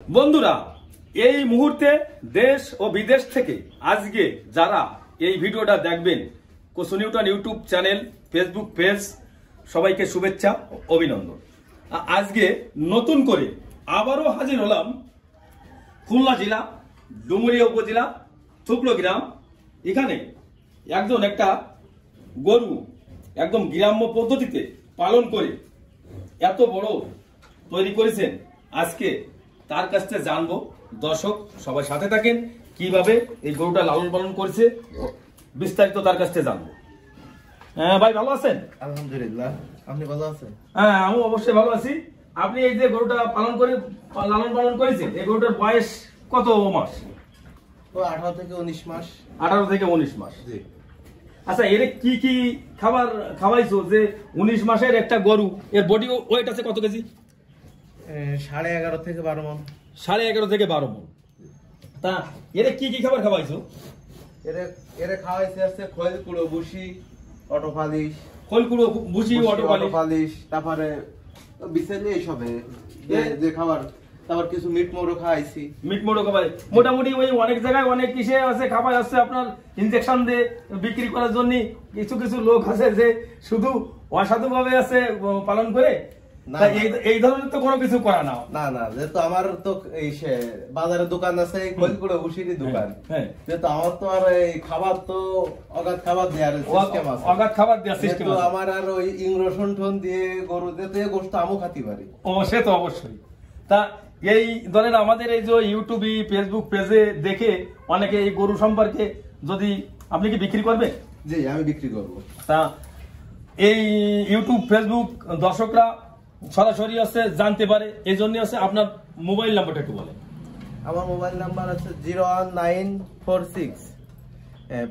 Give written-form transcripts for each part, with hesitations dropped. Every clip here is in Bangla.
বন্ধুরা, এই মুহূর্তে দেশ ও বিদেশ থেকে আজকে যারা এই ভিডিওটা দেখবেন, কোসনিউটন ইউটিউব চ্যানেল, ফেসবুক পেজ, সবাইকে শুভেচ্ছা ও অভিনন্দন। আজকে নতুন করে আবারও হাজির হলাম খুলনা জেলা ডুমুরিয়া উপজেলা থুকলো গ্রাম। এখানে একটা গরু একদম গ্রাম্য পদ্ধতিতে পালন করে এত বড় তৈরি করেছেন। আজকে তার কাছ থেকে জানবো। দর্শক সবাই সাথে থাকেন, কিভাবে এই গরুটা লালন পালন করেছে বিস্তারিত তার কাছ থেকে জানবো। ভাই ভালো আছেন? আলহামদুলিল্লাহ, আপনি ভালো আছেন? হ্যাঁ, আমি অবশ্যই ভালো আছি। আপনি এই যে গরুটা লালন পালন করেছেন, এই গরুটার বয়স কত মাস? 18 থেকে 19 মাস। 18 থেকে 19 মাস। জি। আচ্ছা, এর কি কি খাবার খাওয়াইছো যে 19 মাসের একটা গরু, এর বডি ওয়েট আছে কত কেজি? 11.5 থেকে 12 মণ। 11.5 থেকে 12 মণ। তা এর কি কি খাবার খাওয়াইছো? এরে খাওয়াইছে আছে খোল কুড়ো, বুসি, অটো পালিশ। খোলকুড়ো, ভুসি, অটো পালিশ, তারপরে বিসেলি এইসবে যে খাবার, তারপর কিছু মিট মোড়ো খাওয়াইছি। মিট মোড়ো খাবার মোটামুটি ওই অনেক জায়গায় অনেক কিসে আছে খাবার আছে আপনার ইনজেকশন দিয়ে বিক্রি করার জন্য। কিছু কিছু লোক আছে যে শুধু অসাধু ভাবে আছে পালন করে। এই ধরনের তো কোনো কিছু করা না। না না, যেহেতু আমার তো এই বাজারে দোকান আছে, খোলকুড়ো বুসিরই দোকান, যেহেতু আমার তো আর এই খাবার তো অগাধ খাবার দেওয়ার সিস্টেম আছে। অগাধ খাবার দেওয়ার সিস্টেম আছে। আমার আর ওই ইংরেশন টোন দিয়ে গরু দিতে গোশত আমও খাতে পারি। ও, সে তো অবশ্যই। তা এই ধরেন আমাদের এই যে ইউটিউবে, ফেসবুক পেজে দেখে অনেকে এই গরু সম্পর্কে, যদি আপনি কি বিক্রি করবেন? জি, আমি বিক্রি করব। তা এই ইউটিউব, ফেসবুক দর্শকরা সরাসরি আছে জানতে পারে, এই জন্য আছে। আপনার মোবাইল নাম্বারটা একটু বলেন। আমার মোবাইল নাম্বার আছে 01946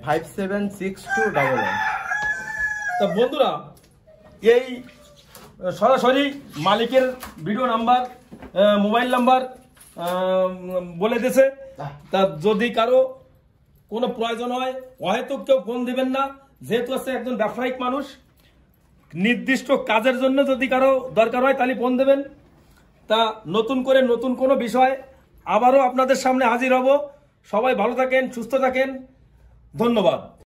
576211। তা বন্ধুরা, এই সরাসরি মালিকের ভিডিও নাম্বার, মোবাইল নাম্বার বলে দিয়েছে। তা যদি কারো কোনো প্রয়োজন হয়, হয়তো কেউ ফোন দিবেন না, যেহেতু আছে একজন ব্যবসায়িক মানুষ। নির্দিষ্ট কাজের জন্য যদি কারো দরকার হয় তাহলে ফোন দেবেন। তা নতুন করে নতুন কোনো বিষয় আবারও আপনাদের সামনে হাজির হব। সবাই ভালো থাকেন, সুস্থ থাকেন। ধন্যবাদ।